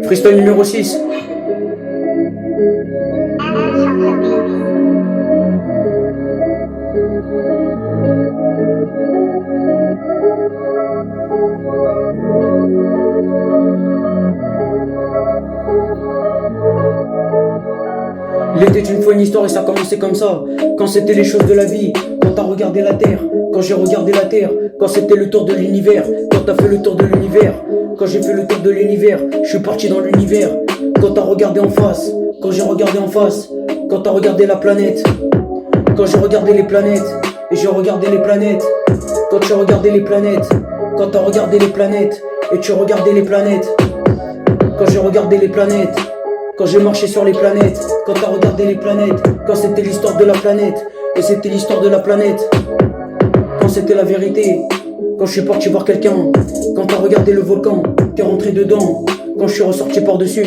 Freestyle numéro 6. Il était une fois une histoire et ça commençait comme ça. Quand c'était les choses de la vie, quand t'as regardé la terre, quand j'ai regardé la terre, quand c'était le tour de l'univers, quand t'as fait le tour de l'univers, quand j'ai fait le tour de l'univers, je suis parti dans l'univers. Quand t'as regardé en face, quand j'ai regardé en face, quand t'as regardé la planète, quand j'ai regardé les planètes, et j'ai regardé les planètes, quand tu as regardé les planètes, quand t'as regardé les planètes, et tu as regardé les planètes, quand j'ai regardé les planètes, quand j'ai marché sur les planètes, quand t'as regardé les planètes, quand c'était l'histoire de la planète, et c'était l'histoire de la planète, quand c'était la vérité, quand je suis parti voir quelqu'un, quand t'as regardé le volcan, t'es rentré dedans, quand je suis ressorti par-dessus,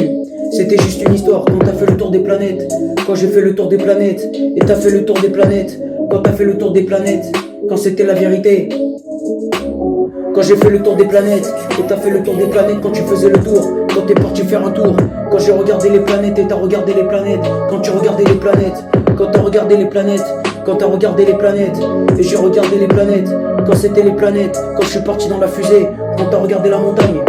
c'était juste une histoire, quand t'as fait le tour des planètes, quand j'ai fait le tour des planètes, et t'as fait le tour des planètes, quand t'as fait le tour des planètes, quand c'était la vérité. Quand j'ai fait le tour des planètes, et t'as fait le tour des planètes quand tu faisais le tour, quand t'es parti faire un tour, quand j'ai regardé les planètes et t'as regardé les planètes, quand tu regardais les planètes, quand t'as regardé les planètes, quand t'as regardé les planètes, et j'ai regardé les planètes, quand c'était les planètes, quand je suis parti dans la fusée, quand t'as regardé la montagne.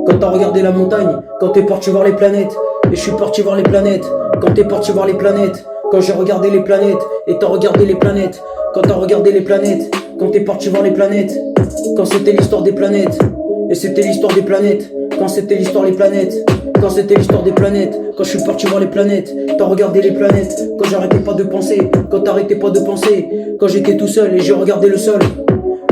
Quand t'as regardé la montagne, quand t'es parti voir les planètes, et je suis parti voir les planètes, quand t'es parti voir les planètes, quand j'ai regardé les planètes, et t'as regardé les planètes, quand t'as regardé les planètes, quand t'es parti voir les planètes, quand c'était l'histoire des planètes, et c'était l'histoire des planètes, quand c'était l'histoire des planètes, quand c'était l'histoire des planètes, quand je suis parti voir les planètes, t'as regardé les planètes, quand j'arrêtais pas de penser, quand t'arrêtais pas de penser, quand j'étais tout seul et j'ai regardé le sol.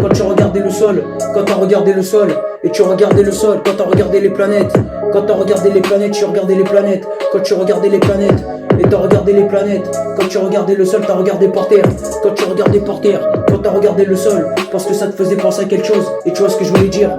Quand tu regardais le sol, quand t'as regardé le sol, et tu regardais le sol, quand t'as regardé les planètes, quand t'as regardé les planètes, tu regardais les planètes, quand tu regardais les planètes, et t'as regardé les planètes, quand tu regardais le sol, t'as regardé par terre, quand tu regardais par terre, quand t'as regardé le sol, parce que ça te faisait penser à quelque chose, et tu vois ce que je voulais dire.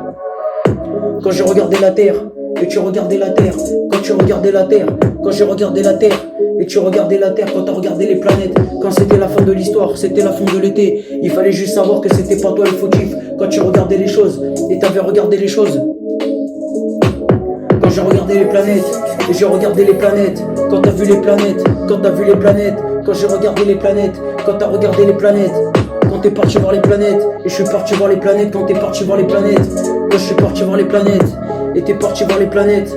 Quand j'ai regardé la terre, et tu regardais la terre, quand tu regardais la terre, quand j'ai regardé la terre, et tu regardais la terre, quand t'as regardé les planètes, quand c'était la fin de l'histoire, c'était la fin de l'été, il fallait juste savoir que c'était pas toi le fautif, quand tu regardais les choses, et t'avais regardé les choses. Quand j'ai regardé les planètes, et j'ai regardé les planètes, quand t'as vu les planètes, quand t'as vu les planètes, quand j'ai regardé les planètes, quand t'as regardé les planètes, quand t'es parti voir les planètes, et je suis parti voir les planètes, quand t'es parti voir les planètes, quand je suis parti voir les planètes, et t'es parti voir les planètes.